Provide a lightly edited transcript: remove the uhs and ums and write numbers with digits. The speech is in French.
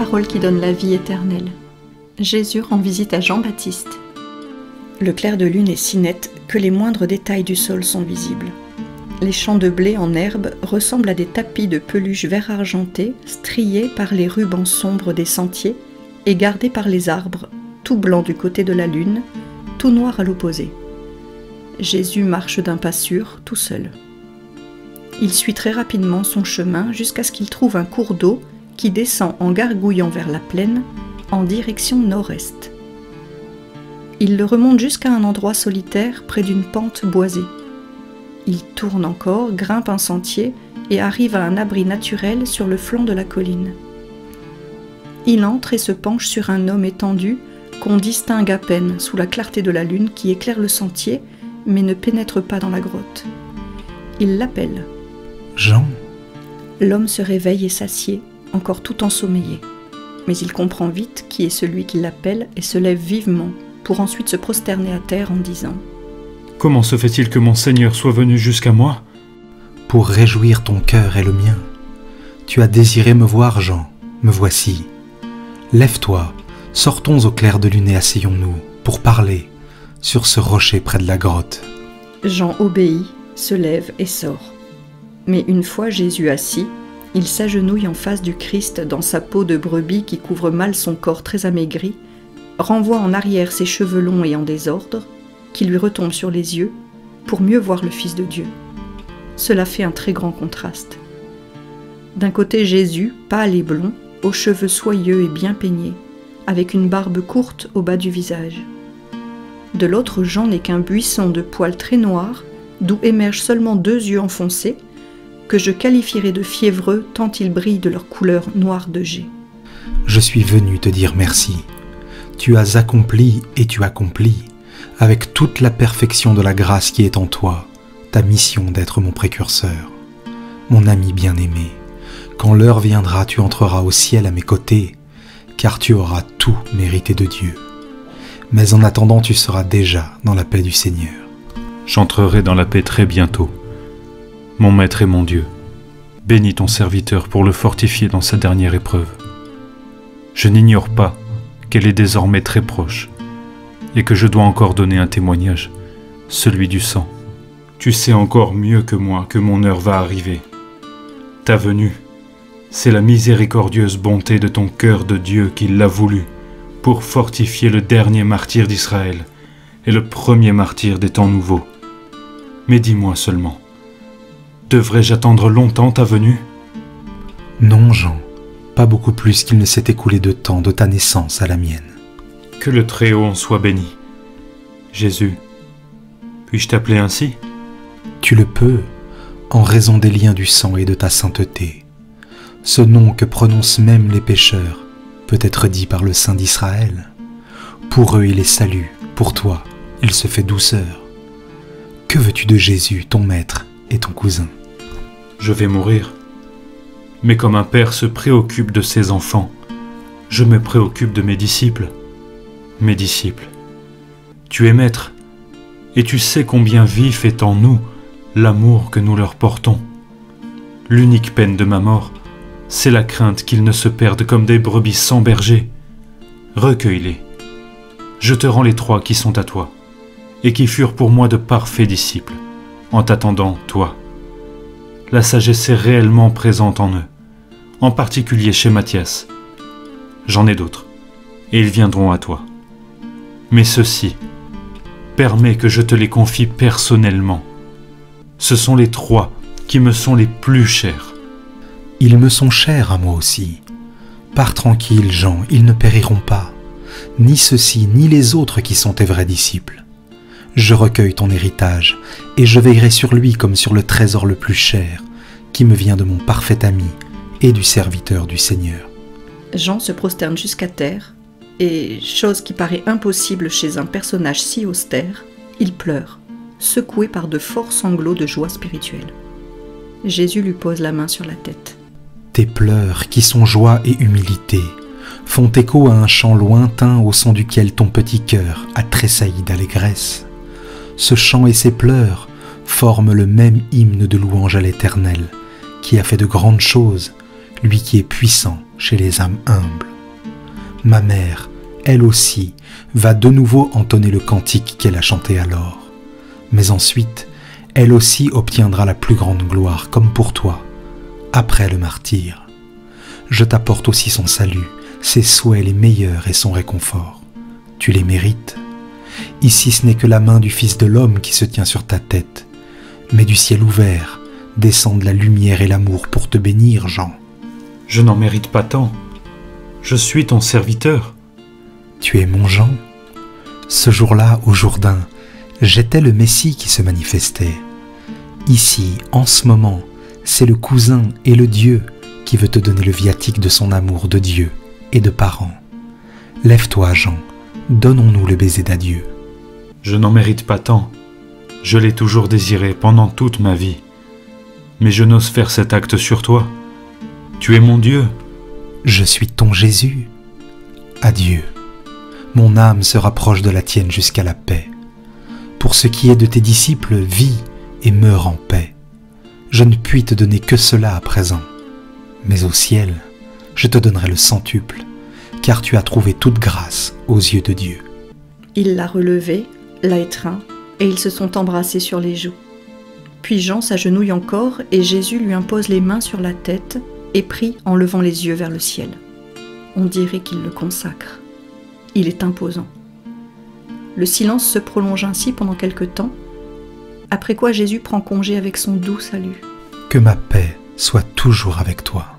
Parole qui donne la vie éternelle. Jésus rend visite à Jean-Baptiste. Le clair de lune est si net que les moindres détails du sol sont visibles. Les champs de blé en herbe ressemblent à des tapis de peluche vert argenté, striés par les rubans sombres des sentiers et gardés par les arbres, tout blanc du côté de la lune, tout noir à l'opposé. Jésus marche d'un pas sûr, tout seul. Il suit très rapidement son chemin jusqu'à ce qu'il trouve un cours d'eau qui descend en gargouillant vers la plaine en direction nord-est. Il le remonte jusqu'à un endroit solitaire près d'une pente boisée. Il tourne encore, grimpe un sentier et arrive à un abri naturel sur le flanc de la colline. Il entre et se penche sur un homme étendu qu'on distingue à peine sous la clarté de la lune qui éclaire le sentier mais ne pénètre pas dans la grotte. Il l'appelle. Jean. L'homme se réveille et s'assied, encore tout ensommeillé. Mais il comprend vite qui est celui qui l'appelle et se lève vivement pour ensuite se prosterner à terre en disant « Comment se fait-il que mon Seigneur soit venu jusqu'à moi ?» Pour réjouir ton cœur et le mien. Tu as désiré me voir, Jean, me voici. Lève-toi, sortons au clair de lune et asseyons-nous pour parler sur ce rocher près de la grotte. Jean obéit, se lève et sort. Mais une fois Jésus assis, il s'agenouille en face du Christ dans sa peau de brebis qui couvre mal son corps très amaigri, renvoie en arrière ses cheveux longs et en désordre, qui lui retombent sur les yeux, pour mieux voir le Fils de Dieu. Cela fait un très grand contraste. D'un côté Jésus, pâle et blond, aux cheveux soyeux et bien peignés, avec une barbe courte au bas du visage. De l'autre, Jean n'est qu'un buisson de poils très noirs, d'où émergent seulement 2 yeux enfoncés, que je qualifierais de fiévreux tant ils brillent de leur couleur noire de jet. Je suis venu te dire merci. Tu as accompli et tu accomplis, avec toute la perfection de la grâce qui est en toi, ta mission d'être mon précurseur. Mon ami bien-aimé, quand l'heure viendra, tu entreras au ciel à mes côtés, car tu auras tout mérité de Dieu. Mais en attendant, tu seras déjà dans la paix du Seigneur. J'entrerai dans la paix très bientôt. Mon Maître et mon Dieu, bénis ton serviteur pour le fortifier dans sa dernière épreuve. Je n'ignore pas qu'elle est désormais très proche et que je dois encore donner un témoignage, celui du sang. Tu sais encore mieux que moi que mon heure va arriver. Ta venue, c'est la miséricordieuse bonté de ton cœur de Dieu qui l'a voulu pour fortifier le dernier martyr d'Israël et le premier martyr des temps nouveaux. Mais dis-moi seulement, devrais-je attendre longtemps ta venue ? Non, Jean, pas beaucoup plus qu'il ne s'est écoulé de temps de ta naissance à la mienne. Que le Très-Haut en soit béni. Jésus, puis-je t'appeler ainsi ? Tu le peux, en raison des liens du sang et de ta sainteté. Ce nom que prononcent même les pécheurs peut être dit par le Saint d'Israël. Pour eux, il est salut, pour toi, il se fait douceur. Que veux-tu de Jésus, ton maître et ton cousin ? Je vais mourir. Mais comme un père se préoccupe de ses enfants, je me préoccupe de mes disciples. Mes disciples, tu es maître, et tu sais combien vif est en nous l'amour que nous leur portons. L'unique peine de ma mort, c'est la crainte qu'ils ne se perdent comme des brebis sans berger. Recueille-les. Je te rends les 3 qui sont à toi, et qui furent pour moi de parfaits disciples, en t'attendant, toi. La sagesse est réellement présente en eux, en particulier chez Matthias. J'en ai d'autres, et ils viendront à toi. Mais ceux-ci, permets que je te les confie personnellement. Ce sont les 3 qui me sont les plus chers. Ils me sont chers à moi aussi. Pars tranquille, Jean, ils ne périront pas, ni ceux-ci, ni les autres qui sont tes vrais disciples. Je recueille ton héritage, et je veillerai sur lui comme sur le trésor le plus cher, qui me vient de mon parfait ami et du serviteur du Seigneur. Jean se prosterne jusqu'à terre, et, chose qui paraît impossible chez un personnage si austère, il pleure, secoué par de forts sanglots de joie spirituelle. Jésus lui pose la main sur la tête. Tes pleurs, qui sont joie et humilité, font écho à un chant lointain au son duquel ton petit cœur a tressailli d'allégresse. Ce chant et ces pleurs forment le même hymne de louange à l'Éternel, qui a fait de grandes choses, lui qui est puissant chez les âmes humbles. Ma mère, elle aussi, va de nouveau entonner le cantique qu'elle a chanté alors. Mais ensuite, elle aussi obtiendra la plus grande gloire, comme pour toi, après le martyre. Je t'apporte aussi son salut, ses souhaits les meilleurs et son réconfort. Tu les mérites. Ici, ce n'est que la main du Fils de l'homme qui se tient sur ta tête, mais du ciel ouvert descendent la lumière et l'amour pour te bénir, Jean. Je n'en mérite pas tant. Je suis ton serviteur. Tu es mon Jean. Ce jour-là, au Jourdain, j'étais le Messie qui se manifestait. Ici, en ce moment, c'est le cousin et le Dieu qui veut te donner le viatique de son amour de Dieu et de parents. Lève-toi, Jean, donnons-nous le baiser d'adieu. Je n'en mérite pas tant. Je l'ai toujours désiré pendant toute ma vie. Mais je n'ose faire cet acte sur toi. Tu es mon Dieu. Je suis ton Jésus. Adieu. Mon âme se rapproche de la tienne jusqu'à la paix. Pour ce qui est de tes disciples, vis et meurs en paix. Je ne puis te donner que cela à présent. Mais au ciel, je te donnerai le centuple, car tu as trouvé toute grâce aux yeux de Dieu. Il l'a relevé, l'a étreint, et ils se sont embrassés sur les joues. Puis Jean s'agenouille encore, et Jésus lui impose les mains sur la tête, et prie en levant les yeux vers le ciel. On dirait qu'il le consacre. Il est imposant. Le silence se prolonge ainsi pendant quelque temps, après quoi Jésus prend congé avec son doux salut. Que ma paix soit toujours avec toi.